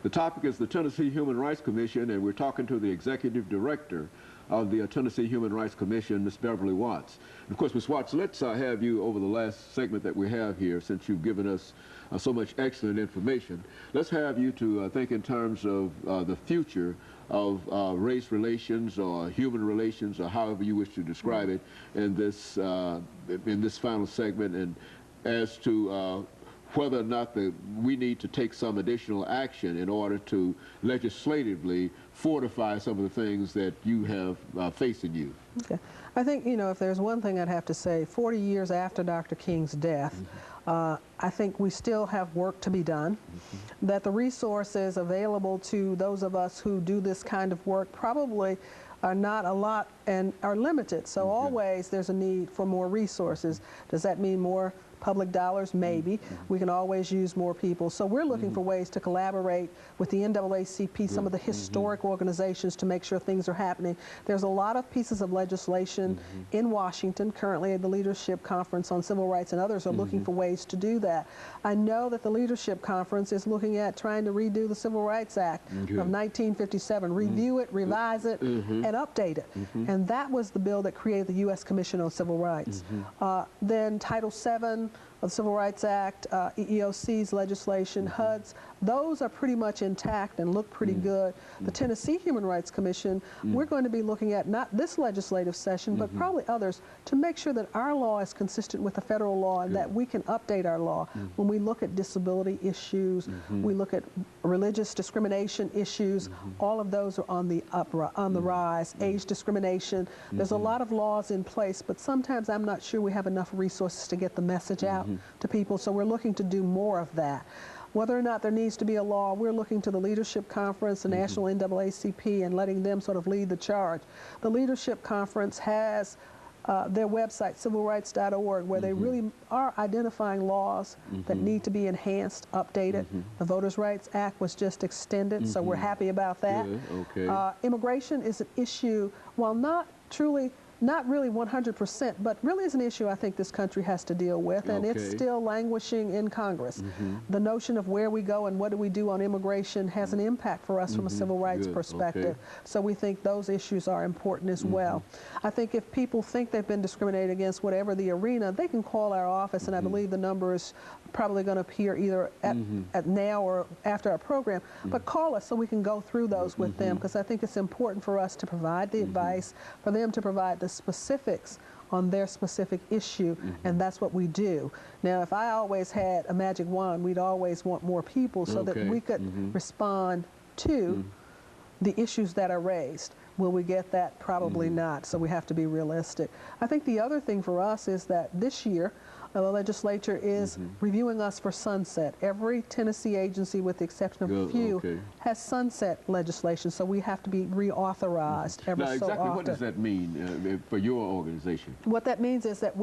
The topic is the Tennessee Human Rights Commission, and we're talking to the Executive Director of the Tennessee Human Rights Commission, Ms. Beverly Watts. And of course, Ms. Watts, let's have you over the last segment that we have here, since you've given us so much excellent information. Let's have you to think in terms of the future of race relations or human relations, or however you wish to describe it, in this final segment, and as to whether or not we need to take some additional action in order to legislatively fortify some of the things that you have facing you. Okay. I think, you know, if there's one thing I'd have to say, 40 years after Dr. King's death, I think we still have work to be done, that the resources available to those of us who do this kind of work probably are not a lot and are limited. So always there's a need for more resources. Does that mean more public dollars? Maybe. We can always use more people. So we're looking for ways to collaborate with the NAACP, some of the historic organizations, to make sure things are happening. There's a lot of pieces of legislation in Washington currently at the Leadership Conference on Civil Rights, and others are looking for ways to do that. I know that the Leadership Conference is looking at trying to redo the Civil Rights Act of 1957, review it, revise it, and update it. And that was the bill that created the U.S. Commission on Civil Rights. Then Title VII of the Civil Rights Act, EEOC's legislation, HUD's, those are pretty much intact and look pretty good. The Tennessee Human Rights Commission, we're going to be looking at not this legislative session, but probably others, to make sure that our law is consistent with the federal law and that we can update our law. When we look at disability issues, we look at religious discrimination issues, all of those are on the rise. Age discrimination, there's a lot of laws in place, but sometimes I'm not sure we have enough resources to get the message out to people, so we're looking to do more of that. Whether or not there needs to be a law, we're looking to the Leadership Conference, the National NAACP, and letting them sort of lead the charge. The Leadership Conference has their website, civilrights.org, where they really are identifying laws that need to be enhanced, updated. The Voters' Rights Act was just extended, so we're happy about that. Immigration is an issue, while not really 100%, but really is an issue I think this country has to deal with, and it's still languishing in Congress. The notion of where we go and what do we do on immigration has an impact for us from a civil rights perspective. So we think those issues are important as well. I think if people think they've been discriminated against, whatever the arena, they can call our office, and I believe the number is probably going to appear either at now or after our program, but call us so we can go through those with them, because I think it's important for us to provide the advice, for them to provide the specifics on their specific issue, and that's what we do. Now, if I always had a magic wand, we'd always want more people so that we could respond to the issues that are raised. Will we get that? Probably not, so we have to be realistic. I think the other thing for us is that this year, the legislature is reviewing us for sunset. Every Tennessee agency, with the exception of a few, has sunset legislation, so we have to be reauthorized every so often. What does that mean for your organization? What that means is that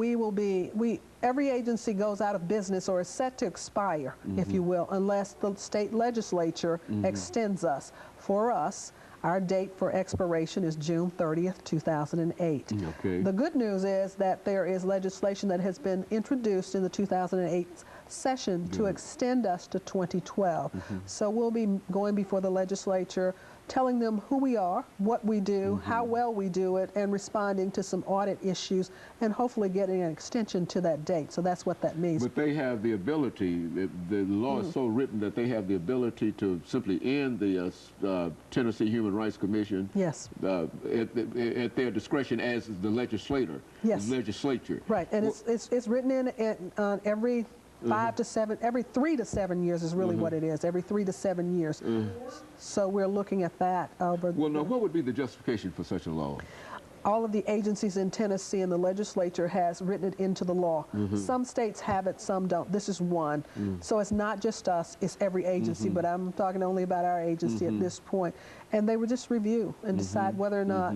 every agency goes out of business or is set to expire, if you will, unless the state legislature extends us. For us, our date for expiration is June 30th, 2008. The good news is that there is legislation that has been introduced in the 2008 session to extend us to 2012. So we'll be going before the legislature, telling them who we are, what we do, how well we do it, and responding to some audit issues, and hopefully getting an extension to that date. So that's what that means. But they have the ability, the law is so written that they have the ability to simply end the Tennessee Human Rights Commission at their discretion as the legislature. Right, and it's written in on every 5 to 7, every 3 to 7 years is really what it is, every 3 to 7 years. So we're looking at that. Well, now, what would be the justification for such a law? All of the agencies in Tennessee and the legislature has written it into the law. Some states have it, some don't. This is one. So it's not just us, it's every agency, but I'm talking only about our agency at this point. And they would just review and decide whether or not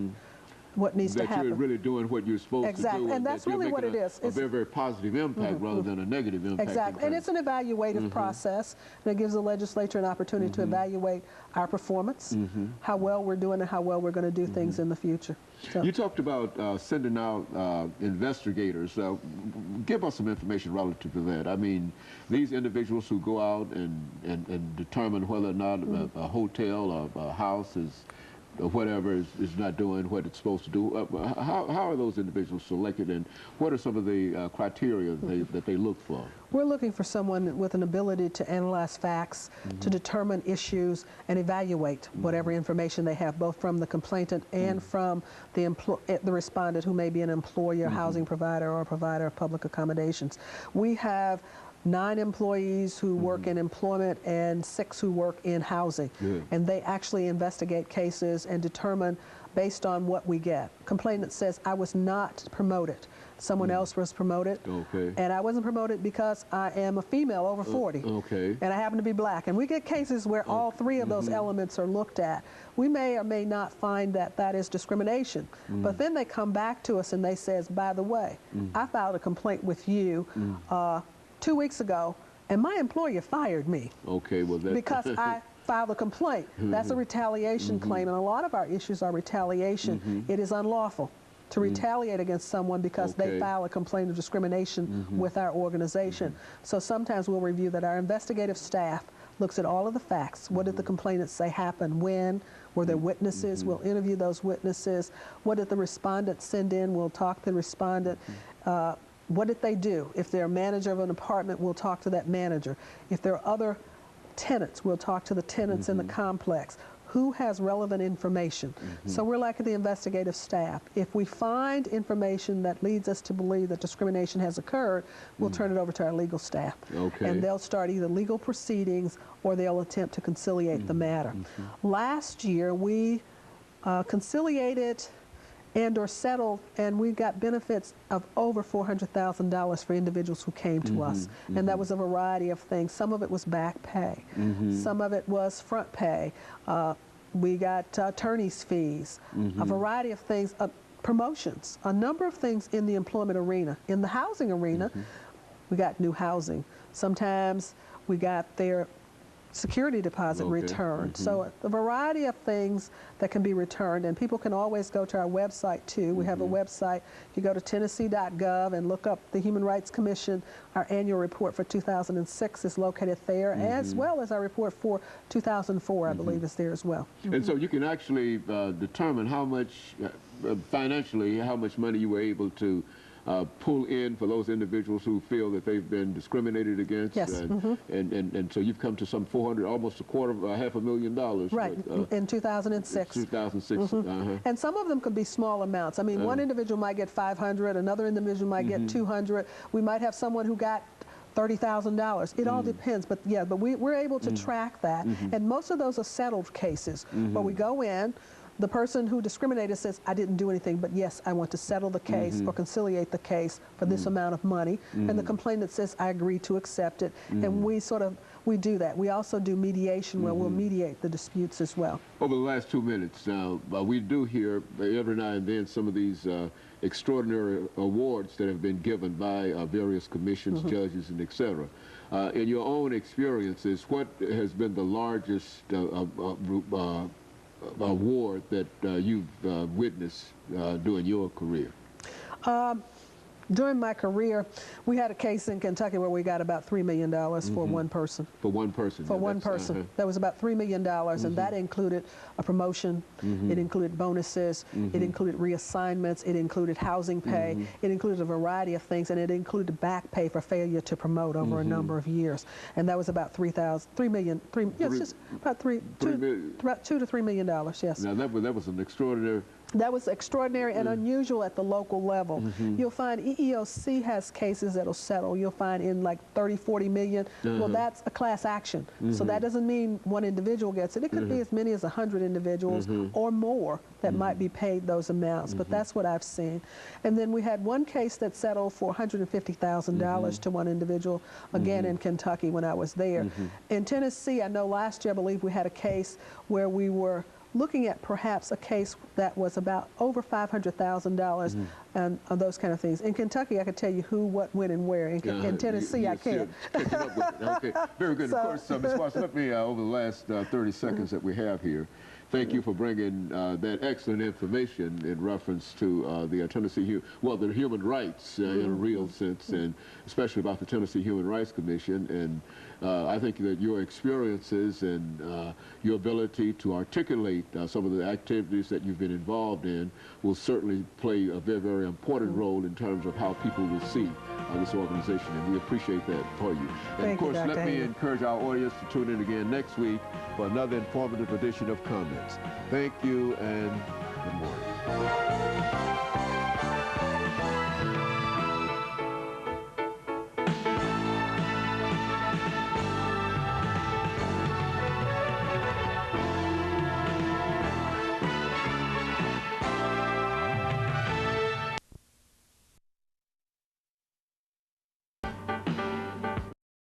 what needs to that happen. you're really doing what you're supposed Exactly, to do. and that's really what it is. A very, very positive impact rather than a negative impact. Exactly, and it's an evaluative process, and it gives the legislature an opportunity to evaluate our performance, how well we're doing, and how well we're going to do things in the future. So. You talked about sending out investigators. Give us some information relative to that. I mean, these individuals who go out and determine whether or not a hotel or a house or whatever is not doing what it's supposed to do. How are those individuals selected, and what are some of the criteria that they look for? We're looking for someone with an ability to analyze facts, to determine issues, and evaluate whatever information they have, both from the complainant and from the respondent, who may be an employer, housing provider, or a provider of public accommodations. We have 9 employees who work in employment and 6 who work in housing. And they actually investigate cases and determine based on what we get. Complainant says, I was not promoted. Someone else was promoted. And I wasn't promoted because I am a female over 40. And I happen to be black. And we get cases where all 3 of those elements are looked at. We may or may not find that that is discrimination. But then they come back to us and they says, by the way, I filed a complaint with you 2 weeks ago, and my employer fired me because I filed a complaint. That's a retaliation claim, and a lot of our issues are retaliation. It is unlawful to retaliate against someone because they file a complaint of discrimination with our organization. So sometimes we'll review that. Our investigative staff looks at all of the facts. What did the complainant say happened? When? Were there witnesses? We'll interview those witnesses. What did the respondent send in? We'll talk to the respondent. What did they do? If they're a manager of an apartment, we'll talk to that manager. If there are other tenants, we'll talk to the tenants in the complex. Who has relevant information? So we're like the investigative staff. If we find information that leads us to believe that discrimination has occurred, we'll turn it over to our legal staff. And they'll start either legal proceedings or they'll attempt to conciliate the matter. Last year, we conciliated and or settled, and we got benefits of over $400,000 for individuals who came to us. And that was a variety of things. Some of it was back pay. Some of it was front pay. We got attorney's fees, a variety of things, promotions, a number of things in the employment arena. In the housing arena, we got new housing. Sometimes we got their security deposit returned. So a variety of things that can be returned, and people can always go to our website too. We have a website. You go to Tennessee.gov and look up the Human Rights Commission. Our annual report for 2006 is located there, as well as our report for 2004, I believe, is there as well. And so you can actually determine how much, financially, how much money you were able to pull in for those individuals who feel that they've been discriminated against. Yes. And so you've come to some 400, almost a quarter, $500,000. Right, in 2006. 2006. And some of them could be small amounts. I mean, one individual might get 500, another individual might get 200. We might have someone who got $30,000. It all depends, but yeah, but we're able to track that. And most of those are settled cases where we go in, the person who discriminated says, I didn't do anything, but yes, I want to settle the case or conciliate the case for this amount of money. And the complainant says, I agree to accept it. And we do that. We also do mediation where we'll mediate the disputes as well. Over the last 2 minutes, we do hear every now and then some of these extraordinary awards that have been given by various commissions, judges, and et cetera. In your own experiences, what has been the largest award that you've witnessed during your career? During my career, we had a case in Kentucky where we got about $3 million for one person. For one person? For one person. That was about $3 million, and that included a promotion, it included bonuses, it included reassignments, it included housing pay, it included a variety of things, and it included back pay for failure to promote over a number of years. And that was about about $2 to $3 million, yes. Now that was an extraordinary... That was extraordinary and unusual at the local level. You'll find EEOC has cases that'll settle. You'll find in like 30, 40 million. Well, that's a class action. So that doesn't mean one individual gets it. It could be as many as 100 individuals or more that might be paid those amounts. But that's what I've seen. And then we had one case that settled for $150,000 to one individual, again in Kentucky when I was there. In Tennessee, I know last year, I believe we had a case where we were looking at perhaps a case that was about over $500,000 and those kind of things. In Kentucky, I could tell you who, what, when, and where. In Tennessee, I can't. Catching up with it. Okay, very good. So, of course, Ms. Watts, let me, over the last 30 seconds that we have here, thank you for bringing that excellent information in reference to the Tennessee, the human rights in a real sense, and especially about the Tennessee Human Rights Commission. And I think that your experiences and your ability to articulate some of the activities that you've been involved in will certainly play a very, very important role in terms of how people will see this organization, and we appreciate that for you. And of course, let me encourage our audience to tune in again next week for another informative edition of Comments. Thank you, and